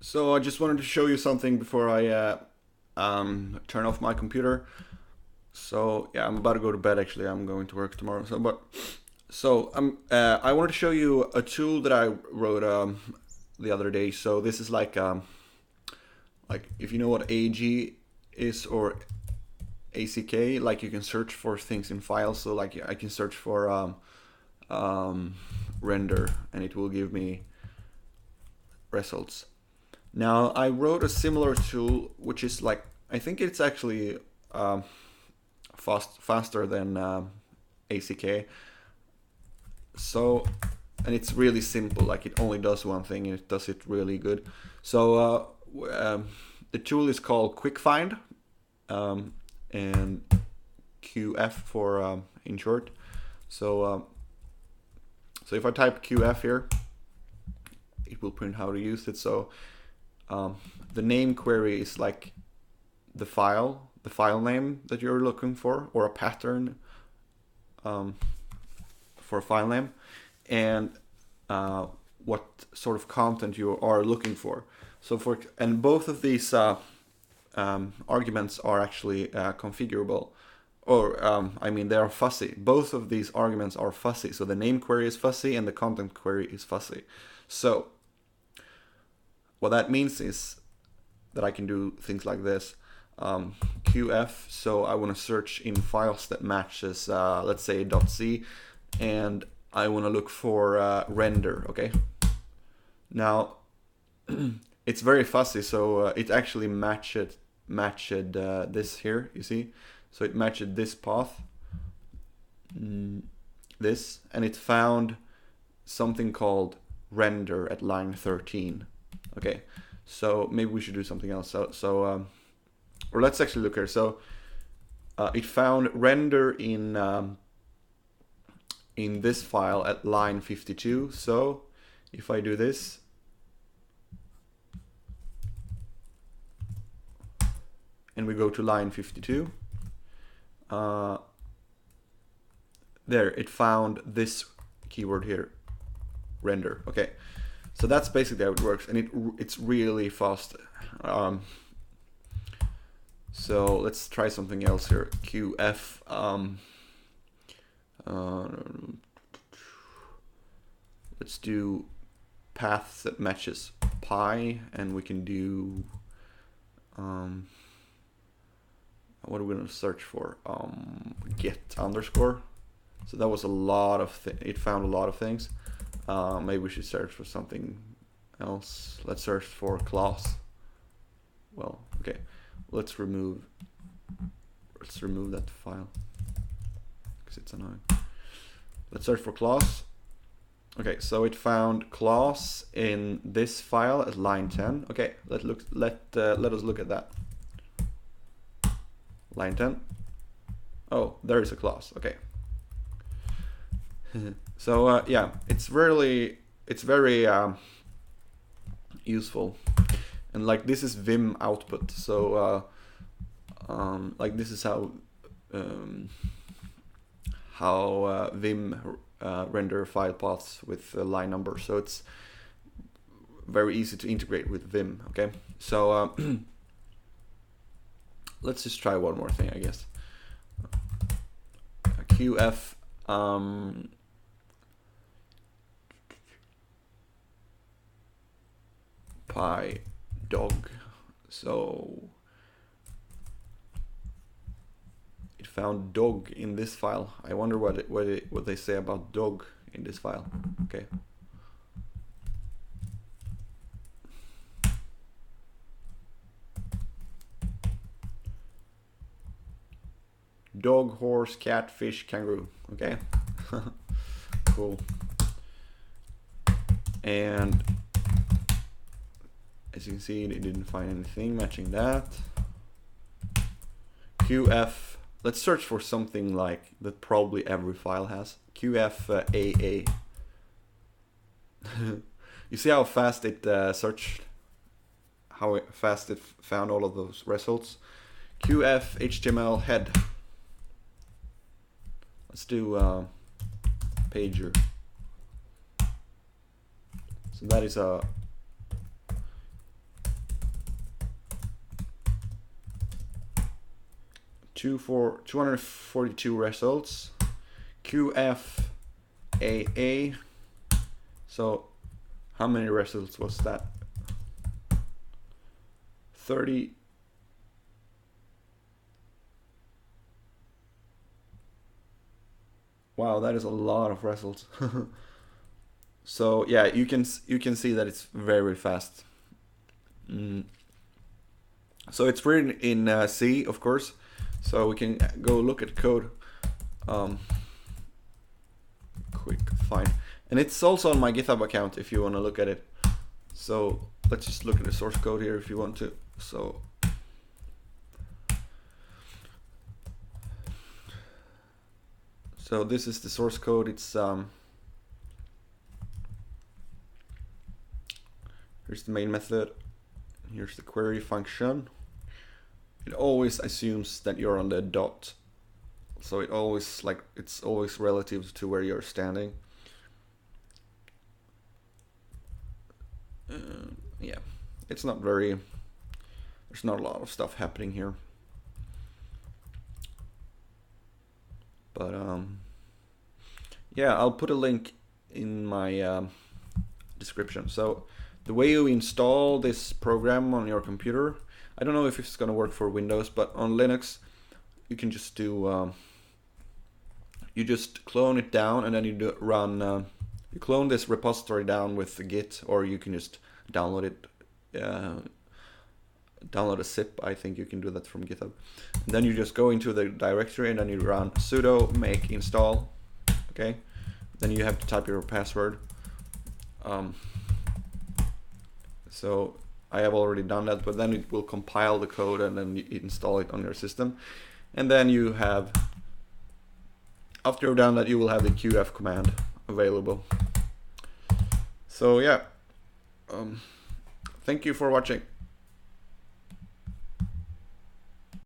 So I just wanted to show you something before I turn off my computer. So yeah, I'm about to go to bed. Actually, I'm going to work tomorrow. I wanted to show you a tool that I wrote the other day. So this is like if you know what AG is or ACK, like you can search for things in files. So like I can search for render, and it will give me results. Now I wrote a similar tool, which is like I think it's actually faster than ACK. So, and it's really simple. Like it only does one thing, and it does it really good. So the tool is called quickfind, and QF for in short. So if I type QF here, it will print how to use it. So the name query is like the file name that you're looking for, or a pattern for a file name, and what sort of content you are looking for. And both of these arguments are actually configurable, or I mean they are fuzzy. Both of these arguments are fuzzy. So the name query is fuzzy and the content query is fuzzy. So what that means is that I can do things like this. QF, so I want to search in files that matches, let's say .c, and I want to look for render, okay? Now, it's very fuzzy, so it actually matched this here, you see? So it matched this path, this, and it found something called render at line 13. Okay, so maybe we should do something else. Or let's actually look here. So it found render in this file at line 52. So if I do this, and we go to line 52, there it found this keyword here, render. Okay, so that's basically how it works, and it's really fast. So let's try something else here. QF. Let's do paths that matches pi, and we can do what are we going to search for? Get underscore. So that was a lot of it found a lot of things. Maybe we should search for something else. Let's search for class. Well, okay. Let's remove that file because it's annoying. Let's search for class. Okay, so it found class in this file at line 10. Okay, let us look at that. Line 10. Oh, there is a class. Okay. So yeah, it's very useful. And like this is Vim output, so like this is how Vim render file paths with line number. So it's very easy to integrate with Vim. Okay, so let's just try one more thing, I guess. QF. Pi dog. So it found dog in this file. I wonder what they say about dog in this file. Okay. Dog, horse, cat, fish, kangaroo. Okay. Cool. And as you can see, they didn't find anything matching that. QF, let's search for something like that probably every file has. QF AA. You see how fast it searched, how fast it found all of those results. QF HTML head. Let's do pager. So that is a 242 results. QFAA. So how many results was that? 30. Wow, that is a lot of results. So yeah, you can see that it's very fast. So it's written in C, of course. So we can go look at code. Quickfind, and it's also on my GitHub account if you want to look at it. So let's just look at the source code here if you want to. So this is the source code. It's here's the main method. Here's the query function. It always assumes that you're on the dot. So it always, like, it's always relative to where you're standing. Yeah, it's not very, there's not a lot of stuff happening here. But yeah, I'll put a link in my description. So the way you install this program on your computer, I don't know if it's gonna work for Windows, but on Linux, you can just do, you just clone it down, and then you run, you clone this repository down with the Git, or you can just download it, download a zip. I think you can do that from GitHub. And then you just go into the directory, and then you run sudo make install. Okay, then you have to type your password. So I have already done that, but then it will compile the code, and then you install it on your system. And then you have, after you've done that, you will have the qf command available. So yeah, thank you for watching.